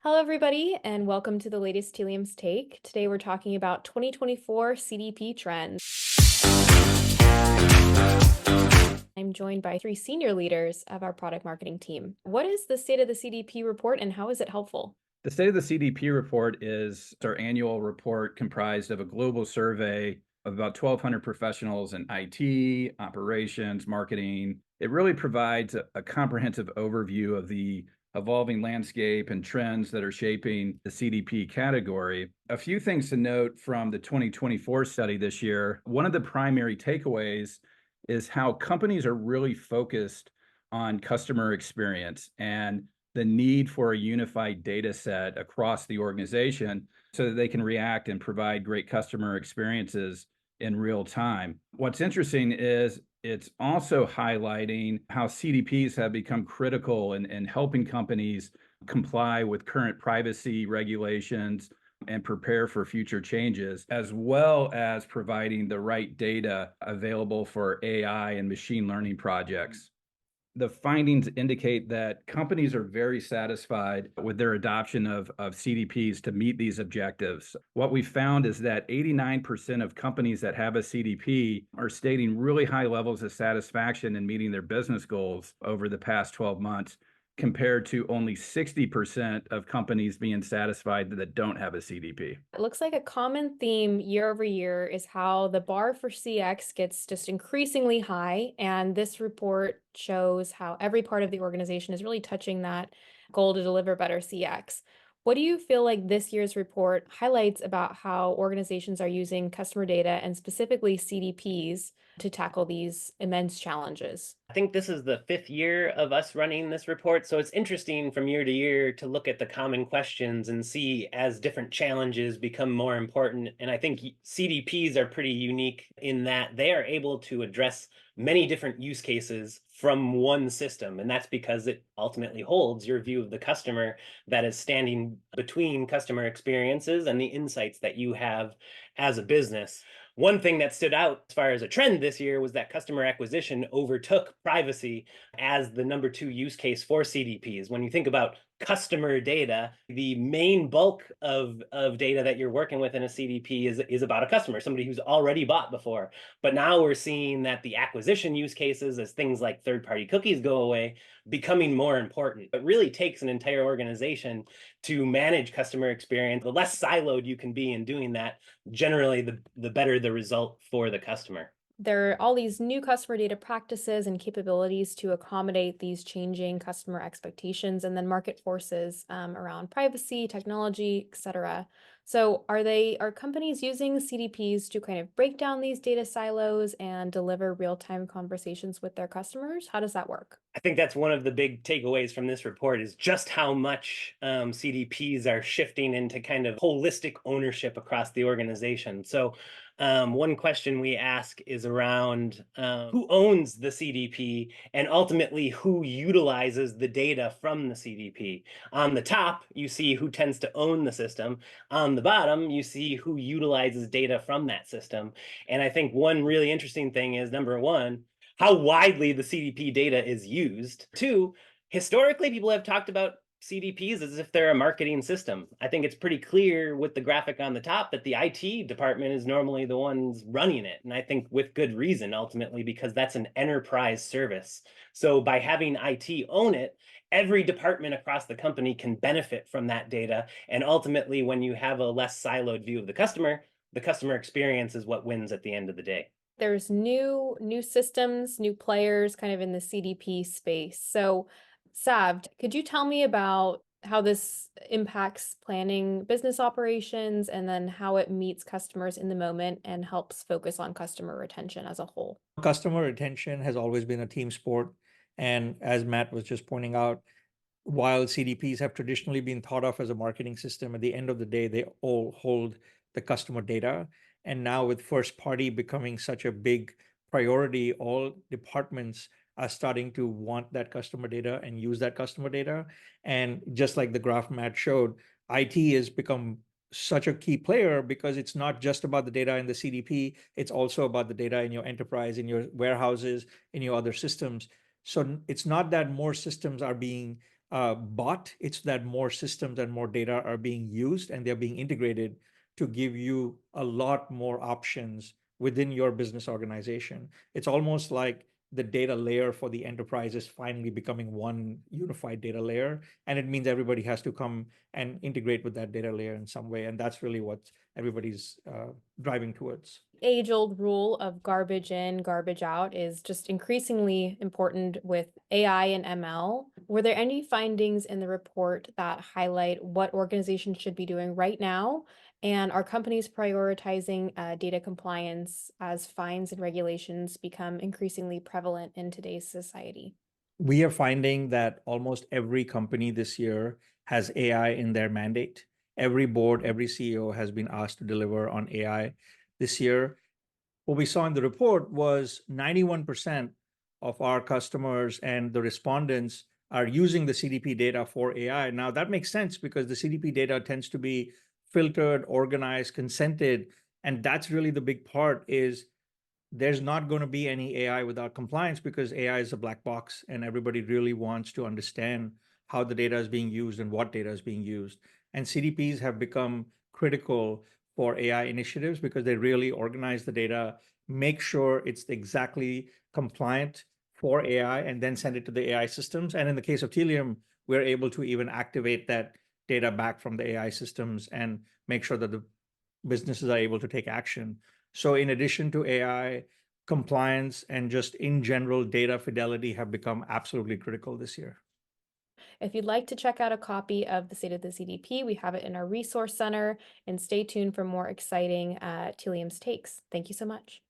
Hello, everybody, and welcome to the latest Tealium's Take. Today, we're talking about 2024 CDP trends. I'm joined by three senior leaders of our product marketing team. What is the state of the CDP report and how is it helpful? The State of the CDP report is our annual report comprised of a global survey of about 1,200 professionals in IT, operations, marketing. It really provides a comprehensive overview of the evolving landscape and trends that are shaping the CDP category. A few things to note from the 2024 study this year. One of the primary takeaways is how companies are really focused on customer experience and the need for a unified data set across the organization so that they can react and provide great customer experiences in real time. What's interesting is it's also highlighting how CDPs have become critical in helping companies comply with current privacy regulations and prepare for future changes, as well as providing the right data available for AI and machine learning projects. The findings indicate that companies are very satisfied with their adoption of CDPs to meet these objectives. What we found is that 89% of companies that have a CDP are stating really high levels of satisfaction in meeting their business goals over the past 12 months, compared to only 60% of companies being satisfied that don't have a CDP. It looks like a common theme year over year is how the bar for CX gets just increasingly high. And this report shows how every part of the organization is really touching that goal to deliver better CX. What do you feel like this year's report highlights about how organizations are using customer data and specifically CDPs to tackle these immense challenges? I think this is the fifth year of us running this report, so it's interesting from year to year to look at the common questions and see as different challenges become more important. And I think CDPs are pretty unique in that they are able to address many different use cases from one system. And that's because it ultimately holds your view of the customer that is standing between customer experiences and the insights that you have as a business. One thing that stood out as far as a trend this year was that customer acquisition overtook privacy as the number two use case for CDPs. When you think about customer data, the main bulk of data that you're working with in a CDP is about a customer, somebody who's already bought before. But now we're seeing that the acquisition use cases, as things like third-party cookies go away, becoming more important. It really takes an entire organization to manage customer experience. The less siloed you can be in doing that, generally the better the result for the customer. There are all these new customer data practices and capabilities to accommodate these changing customer expectations and then market forces around privacy, technology, et cetera. So are companies using CDPs to kind of break down these data silos and deliver real-time conversations with their customers? How does that work? I think that's one of the big takeaways from this report is just how much CDPs are shifting into kind of holistic ownership across the organization. So one question we ask is around who owns the CDP and ultimately who utilizes the data from the CDP. On the top, you see who tends to own the system. On the bottom, you see who utilizes data from that system. And I think one really interesting thing is, number one, how widely the CDP data is used. Two, historically, people have talked about CDPs as if they're a marketing system. I think it's pretty clear with the graphic on the top that the IT department is normally the ones running it. And I think with good reason, ultimately, because that's an enterprise service. So by having IT own it, every department across the company can benefit from that data. And ultimately, when you have a less siloed view of the customer experience is what wins at the end of the day. There's new systems, new players kind of in the CDP space. So, Sav, could you tell me about how this impacts planning business operations and then how it meets customers in the moment and helps focus on customer retention as a whole? Customer retention has always been a team sport. And as Matt was just pointing out, while CDPs have traditionally been thought of as a marketing system, at the end of the day, they all hold the customer data. And now, with first party becoming such a big priority, all departments are starting to want that customer data and use that customer data. And just like the graph Matt showed, IT has become such a key player because it's not just about the data in the CDP, it's also about the data in your enterprise, in your warehouses, in your other systems. So it's not that more systems are being bought. It's that more systems and more data are being used and they're being integrated to give you a lot more options within your business organization. It's almost like the data layer for the enterprise is finally becoming one unified data layer. And it means everybody has to come and integrate with that data layer in some way. And that's really what everybody's driving towards. Age-old rule of garbage in, garbage out is just increasingly important with AI and ML. Were there any findings in the report that highlight what organizations should be doing right now? And are companies prioritizing data compliance as fines and regulations become increasingly prevalent in today's society? We are finding that almost every company this year has AI in their mandate. Every board, every CEO has been asked to deliver on AI this year. What we saw in the report was 91% of our customers and the respondents are using the CDP data for AI. Now, that makes sense because the CDP data tends to be filtered, organized, consented. And that's really the big part is there's not going to be any AI without compliance because AI is a black box and everybody really wants to understand how the data is being used and what data is being used. And CDPs have become critical for AI initiatives because they really organize the data, make sure it's exactly compliant for AI, and then send it to the AI systems. And in the case of Tealium, we're able to even activate that data back from the AI systems and make sure that the businesses are able to take action. So in addition to AI, compliance and just in general data fidelity have become absolutely critical this year. If you'd like to check out a copy of the State of the CDP, we have it in our resource center, and stay tuned for more exciting Tealium's takes. Thank you so much.